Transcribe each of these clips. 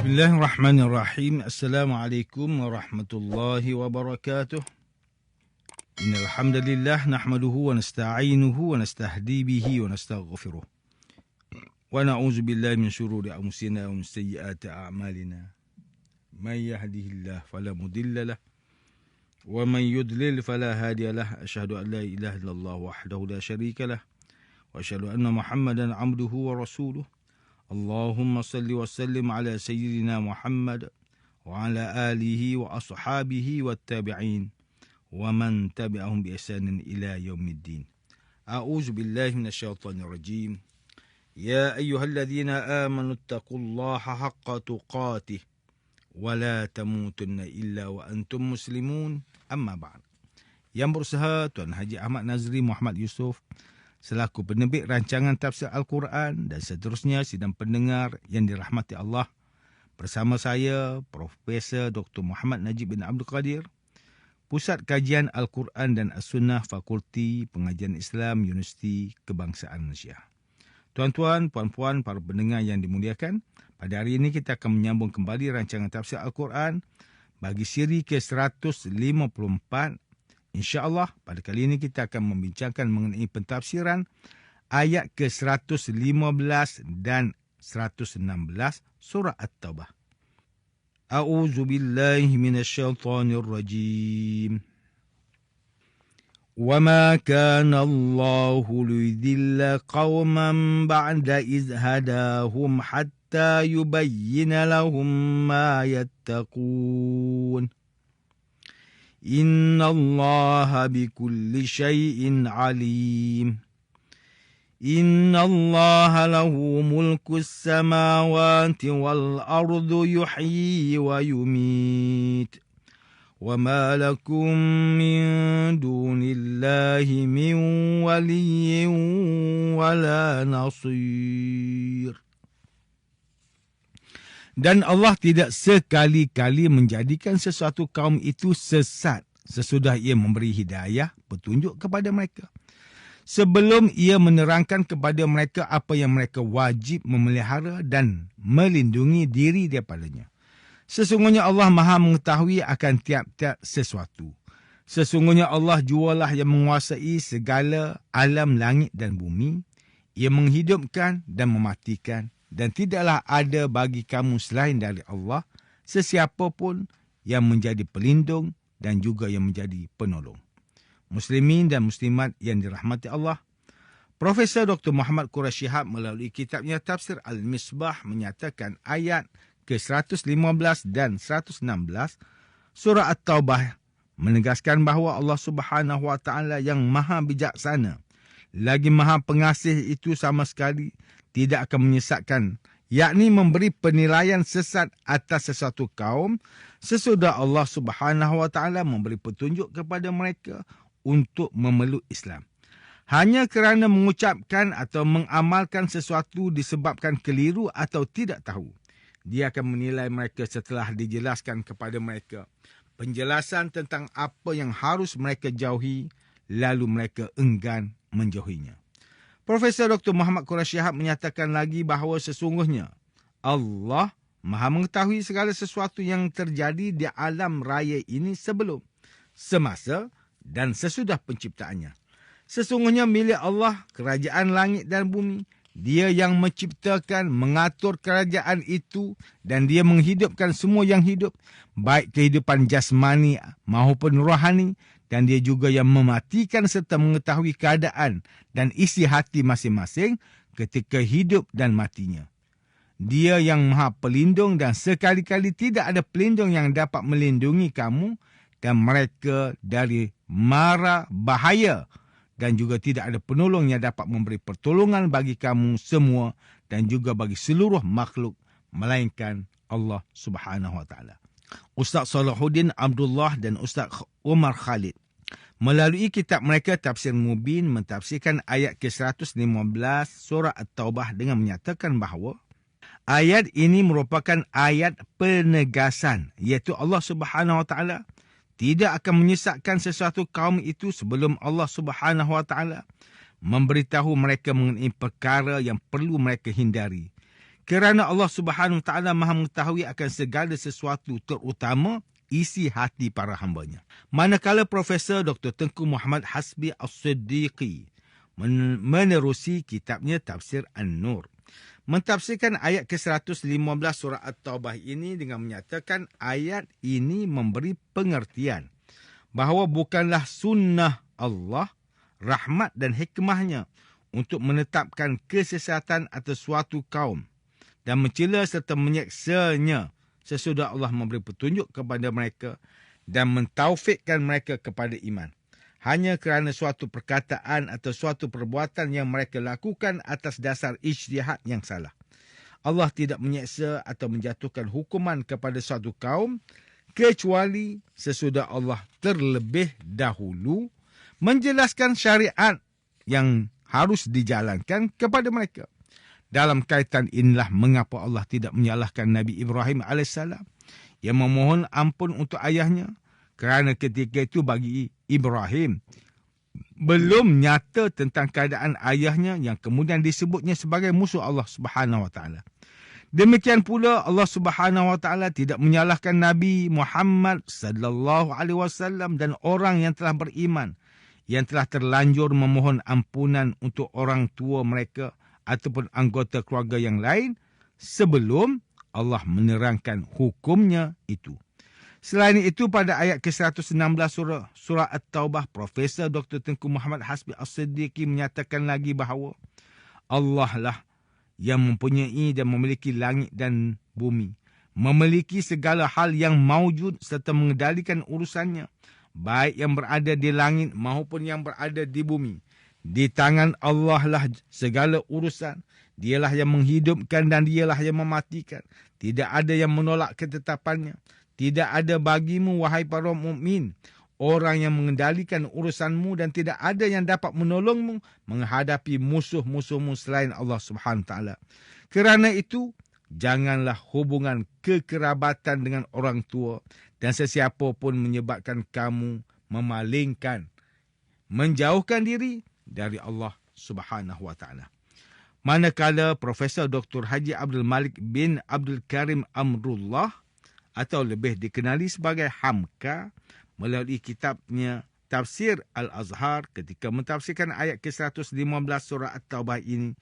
Bismillahirrahmanirrahim. Assalamualaikum warahmatullahi wabarakatuh. Innal hamdalillah nahmaduhu wa nasta'inuhu wa nastahdi bihi wa nastaghfiruh. Wa na'udzu billahi min shururi anfusina wa min sayyiati a'malina. May yahdihillahu fala mudilla lahu wa man yudlil fala hadiya lahu. Asyhadu an la ilaha illallah wahdahu la syarika lahu wa asyhadu anna Muhammadan 'abduhu wa rasuluh. Allahumma salli wa sallim ala sayyidina Muhammad wa ala alihi wa ashabihi wa tabi'in wa man tabi'ahum bi ihsanin ila yaumiddin. A'udzu billahi minasyaitonir rajim. Ya ayyuhalladzina amanu taqullaha haqqa tuqatih wa la tamutunna illa wa antum muslimun. Amma ba'd. Yang berusaha Tuan Haji Ahmad Nazri Muhammad Yusof selaku penerbit rancangan tafsir Al-Quran dan seterusnya sidang pendengar yang dirahmati Allah, bersama saya Profesor Dr. Muhammad Najib bin Abdul Qadir, Pusat Kajian Al-Quran dan As-Sunnah, Fakulti Pengajian Islam, Universiti Kebangsaan Malaysia. Tuan-tuan, puan-puan, para pendengar yang dimuliakan, pada hari ini kita akan menyambung kembali rancangan tafsir Al-Quran bagi siri ke-154. InsyaAllah pada kali ini kita akan membincangkan mengenai pentafsiran ayat ke-115 dan 116 surah At-Taubah. A'udzu billahi minasyaitonir rajim. Wa ma kana Allahu liyudilla qauman ba'da iz hadahum hatta yubayyina lahum ma yattaqun. Inna Allah bikulli syai'in alim. Inna Allah lahu mulku samawati wal ardu yuhyi wa yumit. Wa ma lakum min dunillahi min waliyyin wala nasir. Dan Allah tidak sekali-kali menjadikan sesuatu kaum itu sesat sesudah ia memberi hidayah, petunjuk kepada mereka, sebelum ia menerangkan kepada mereka apa yang mereka wajib memelihara dan melindungi diri daripadanya. Sesungguhnya Allah Maha mengetahui akan tiap-tiap sesuatu. Sesungguhnya Allah jualah yang menguasai segala alam langit dan bumi. Ia menghidupkan dan mematikan. Dan tidaklah ada bagi kamu selain dari Allah sesiapa pun yang menjadi pelindung dan juga yang menjadi penolong. Muslimin dan muslimat yang dirahmati Allah, Profesor Dr. Muhammad Quraisy Shihab melalui kitabnya Tafsir Al-Misbah menyatakan ayat ke-115 dan 116 surah At-Taubah menegaskan bahawa Allah Subhanahu Wa Taala yang maha bijaksana lagi maha pengasih itu sama sekali tidak akan menyesatkan, yakni memberi penilaian sesat atas sesuatu kaum sesudah Allah Subhanahu Wa Taala memberi petunjuk kepada mereka untuk memeluk Islam. Hanya kerana mengucapkan atau mengamalkan sesuatu disebabkan keliru atau tidak tahu, Dia akan menilai mereka setelah dijelaskan kepada mereka penjelasan tentang apa yang harus mereka jauhi, lalu mereka enggan menjauhinya. Profesor Dr. Muhammad Quraisy Shihab menyatakan lagi bahawa sesungguhnya Allah Maha mengetahui segala sesuatu yang terjadi di alam raya ini sebelum, semasa dan sesudah penciptaannya. Sesungguhnya milik Allah kerajaan langit dan bumi. Dia yang menciptakan, mengatur kerajaan itu dan dia menghidupkan semua yang hidup, baik kehidupan jasmani maupun rohani. Dan dia juga yang mematikan serta mengetahui keadaan dan isi hati masing-masing ketika hidup dan matinya. Dia yang maha pelindung dan sekali-kali tidak ada pelindung yang dapat melindungi kamu dan mereka dari mara bahaya. Dan juga tidak ada penolong yang dapat memberi pertolongan bagi kamu semua dan juga bagi seluruh makhluk melainkan Allah Subhanahu Wa Taala. Ustaz Salahuddin Abdullah dan Ustaz Umar Khalid melalui kitab mereka Tafsir Mubin mentafsirkan ayat ke-115 surah At-Taubah dengan menyatakan bahawa ayat ini merupakan ayat penegasan, iaitu Allah Subhanahu Wa Taala tidak akan menyesatkan sesuatu kaum itu sebelum Allah Subhanahu Wa Taala memberitahu mereka mengenai perkara yang perlu mereka hindari. Kerana Allah Subhanahu Wa Taala Maha mengetahui akan segala sesuatu, terutama isi hati para hambanya. Manakala Profesor Dr. Tengku Muhammad Hasbi As-Siddiqi menerusi kitabnya Tafsir An-Nur, mentafsirkan ayat ke-115 surah At-Taubah ini dengan menyatakan ayat ini memberi pengertian bahawa bukanlah sunnah Allah, rahmat dan hikmahnya untuk menetapkan kesesatan atas suatu kaum dan mencela serta menyeksanya sesudah Allah memberi petunjuk kepada mereka dan mentaufikkan mereka kepada iman, hanya kerana suatu perkataan atau suatu perbuatan yang mereka lakukan atas dasar ijtihad yang salah. Allah tidak menyeksa atau menjatuhkan hukuman kepada suatu kaum kecuali sesudah Allah terlebih dahulu menjelaskan syariat yang harus dijalankan kepada mereka. Dalam kaitan inilah mengapa Allah tidak menyalahkan Nabi Ibrahim AS yang memohon ampun untuk ayahnya, kerana ketika itu bagi Ibrahim belum nyata tentang keadaan ayahnya yang kemudian disebutnya sebagai musuh Allah Subhanahu Wa Taala. Demikian pula Allah Subhanahu Wa Taala tidak menyalahkan Nabi Muhammad sallallahu alaihi wasallam dan orang yang telah beriman yang telah terlanjur memohon ampunan untuk orang tua mereka ataupun anggota keluarga yang lain sebelum Allah menerangkan hukumnya itu. Selain itu, pada ayat ke-116 surah At-Taubah, Profesor Dr. Tengku Muhammad Hasbi As-Siddiqi menyatakan lagi bahawa Allah lah yang mempunyai dan memiliki langit dan bumi, memiliki segala hal yang maujud serta mengendalikan urusannya, baik yang berada di langit maupun yang berada di bumi. Di tangan Allah lah segala urusan. Dialah yang menghidupkan dan dialah yang mematikan. Tidak ada yang menolak ketetapannya. Tidak ada bagimu, wahai para mukmin, orang yang mengendalikan urusanmu, dan tidak ada yang dapat menolongmu menghadapi musuh-musuhmu selain Allah Subhanahu Taala. Kerana itu, janganlah hubungan kekerabatan dengan orang tua dan sesiapa pun menyebabkan kamu memalingkan, menjauhkan diri dari Allah Subhanahu Wa Taala. Manakala Profesor Dr. Haji Abdul Malik bin Abdul Karim Amrullah atau lebih dikenali sebagai Hamka melalui kitabnya Tafsir Al-Azhar ketika mentafsirkan ayat ke-115 surah At-Taubah ini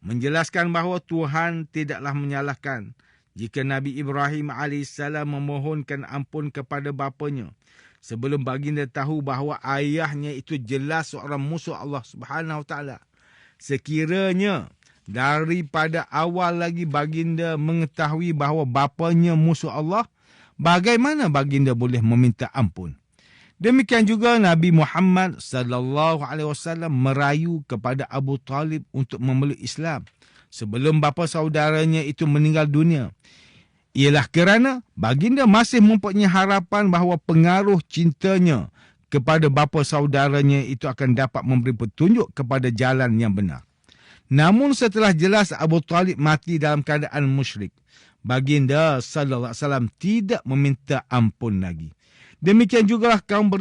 menjelaskan bahawa Tuhan tidaklah menyalahkan jika Nabi Ibrahim AS memohonkan ampun kepada bapanya sebelum baginda tahu bahawa ayahnya itu jelas seorang musuh Allah Subhanahu Wa Taala. Sekiranya daripada awal lagi baginda mengetahui bahawa bapanya musuh Allah, bagaimana baginda boleh meminta ampun? Demikian juga Nabi Muhammad sallallahu alaihi wasallam merayu kepada Abu Talib untuk memeluk Islam sebelum bapa saudaranya itu meninggal dunia. Ialah kerana baginda masih mempunyai harapan bahawa pengaruh cintanya kepada bapa saudaranya itu akan dapat memberi petunjuk kepada jalan yang benar. Namun setelah jelas Abu Talib mati dalam keadaan musyrik, baginda sallallahu alaihi wasallam tidak meminta ampun lagi. Demikian juga kaum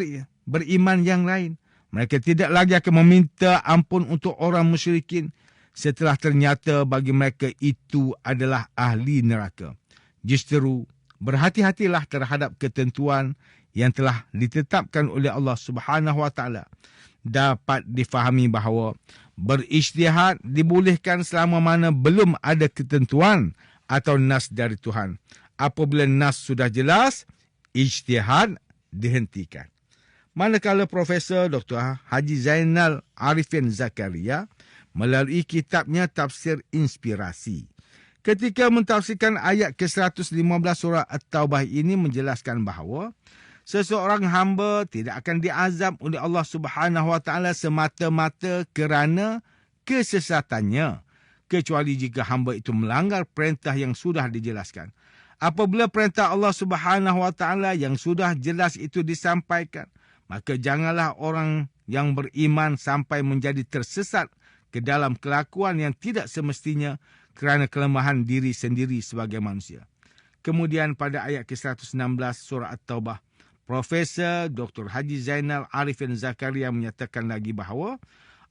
beriman yang lain. Mereka tidak lagi akan meminta ampun untuk orang musyrikin setelah ternyata bagi mereka itu adalah ahli neraka. Justru berhati-hatilah terhadap ketentuan yang telah ditetapkan oleh Allah Subhanahu Wa Taala. Dapat difahami bahawa berijtihad dibolehkan selama mana belum ada ketentuan atau nas dari Tuhan. Apabila nas sudah jelas, ijtihad dihentikan. Manakala Profesor Dr. Haji Zainal Arifin Zakaria melalui kitabnya Tafsir Inspirasi, ketika mentafsirkan ayat ke-115 surah At-Taubah ini menjelaskan bahawa seseorang hamba tidak akan diazab oleh Allah Subhanahu Wa Taala semata-mata kerana kesesatannya, kecuali jika hamba itu melanggar perintah yang sudah dijelaskan. Apabila perintah Allah Subhanahu Wa Taala yang sudah jelas itu disampaikan, maka janganlah orang yang beriman sampai menjadi tersesat ke dalam kelakuan yang tidak semestinya kerana kelemahan diri sendiri sebagai manusia. Kemudian pada ayat ke-116 surah At-Taubah, Profesor Dr. Haji Zainal Arifin Zakaria menyatakan lagi bahawa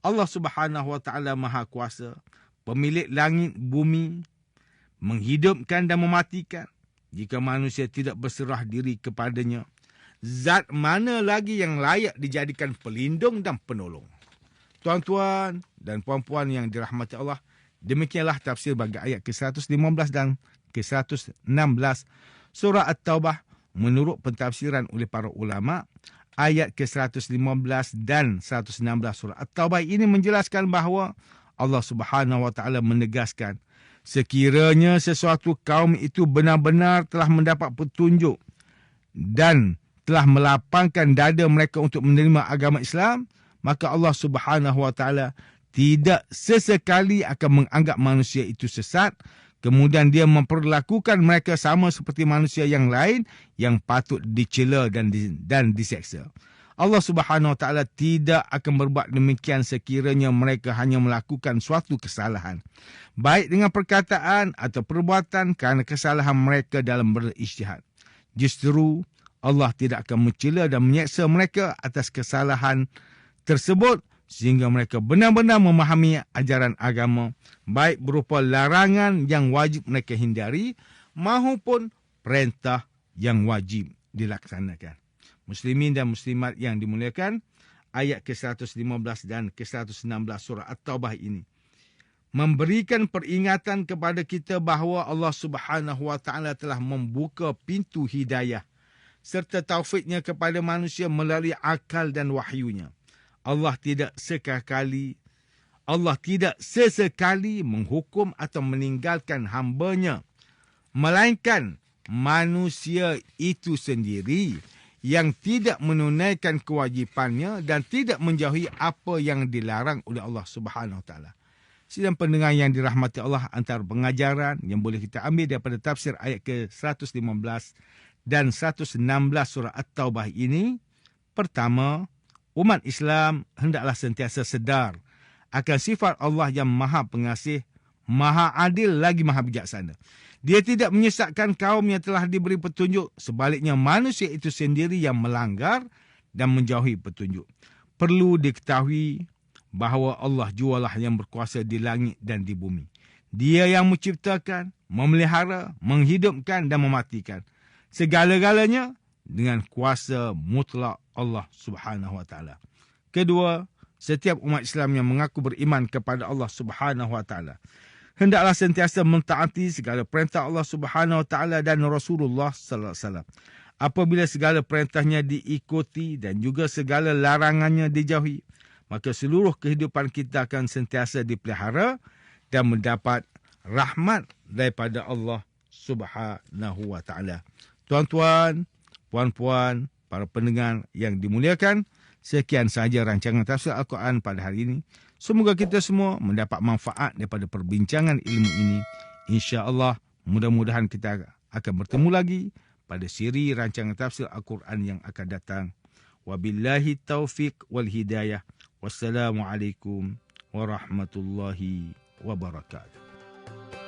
Allah Subhanahu Wa Taala Maha Kuasa, pemilik langit bumi, menghidupkan dan mematikan. Jika manusia tidak berserah diri kepadanya, zat mana lagi yang layak dijadikan pelindung dan penolong? Tuan-tuan dan puan-puan yang dirahmati Allah, demikianlah tafsir bagi ayat ke-115 dan ke-116 surah At-Taubah menurut pentafsiran oleh para ulama. Ayat ke-115 dan 116 surah At-Taubah ini menjelaskan bahawa Allah Subhanahu Wa Taala menegaskan, sekiranya sesuatu kaum itu benar-benar telah mendapat petunjuk dan telah melapangkan dada mereka untuk menerima agama Islam, maka Allah Subhanahu Wa Taala tidak sesekali akan menganggap manusia itu sesat, kemudian dia memperlakukan mereka sama seperti manusia yang lain yang patut dicela dan diseksa. Allah Subhanahu Wa Taala tidak akan berbuat demikian sekiranya mereka hanya melakukan suatu kesalahan, baik dengan perkataan atau perbuatan kerana kesalahan mereka dalam berijtihad. Justru Allah tidak akan mencela dan menyeksa mereka atas kesalahan tersebut sehingga mereka benar-benar memahami ajaran agama, baik berupa larangan yang wajib mereka hindari maupun perintah yang wajib dilaksanakan. Muslimin dan muslimat yang dimuliakan, ayat ke-115 dan ke-116 surah At-Taubah ini memberikan peringatan kepada kita bahawa Allah Subhanahu Wa Taala telah membuka pintu hidayah serta taufiknya kepada manusia melalui akal dan wahyunya. Allah tidak sesekali menghukum atau meninggalkan hamba-Nya, melainkan manusia itu sendiri yang tidak menunaikan kewajipannya dan tidak menjauhi apa yang dilarang oleh Allah Subhanahu Wa Taala. Sidang pendengar yang dirahmati Allah, antara pengajaran yang boleh kita ambil daripada tafsir ayat ke-115 dan 116 surah At-Taubah ini, pertama, umat Islam hendaklah sentiasa sedar akan sifat Allah yang Maha Pengasih, Maha Adil lagi Maha Bijaksana. Dia tidak menyesatkan kaum yang telah diberi petunjuk. Sebaliknya, manusia itu sendiri yang melanggar dan menjauhi petunjuk. Perlu diketahui bahawa Allah jualah yang berkuasa di langit dan di bumi. Dia yang menciptakan, memelihara, menghidupkan dan mematikan. Segala-galanya dengan kuasa mutlak Allah Subhanahu Wa Taala. Kedua, setiap umat Islam yang mengaku beriman kepada Allah Subhanahu Wa Taala hendaklah sentiasa mentaati segala perintah Allah Subhanahu Wa Taala dan Rasulullah sallallahu alaihi wasallam. Apabila segala perintahnya diikuti dan juga segala larangannya dijauhi, maka seluruh kehidupan kita akan sentiasa dipelihara dan mendapat rahmat daripada Allah Subhanahu Wa Taala. Tuan-tuan, puan-puan, para pendengar yang dimuliakan, sekian sahaja rancangan tafsir Al-Quran pada hari ini. Semoga kita semua mendapat manfaat daripada perbincangan ilmu ini. InsyaAllah, mudah-mudahan kita akan bertemu lagi pada siri rancangan tafsir Al-Quran yang akan datang. Wabillahi taufiq wal hidayah. Wassalamualaikum warahmatullahi wabarakatuh.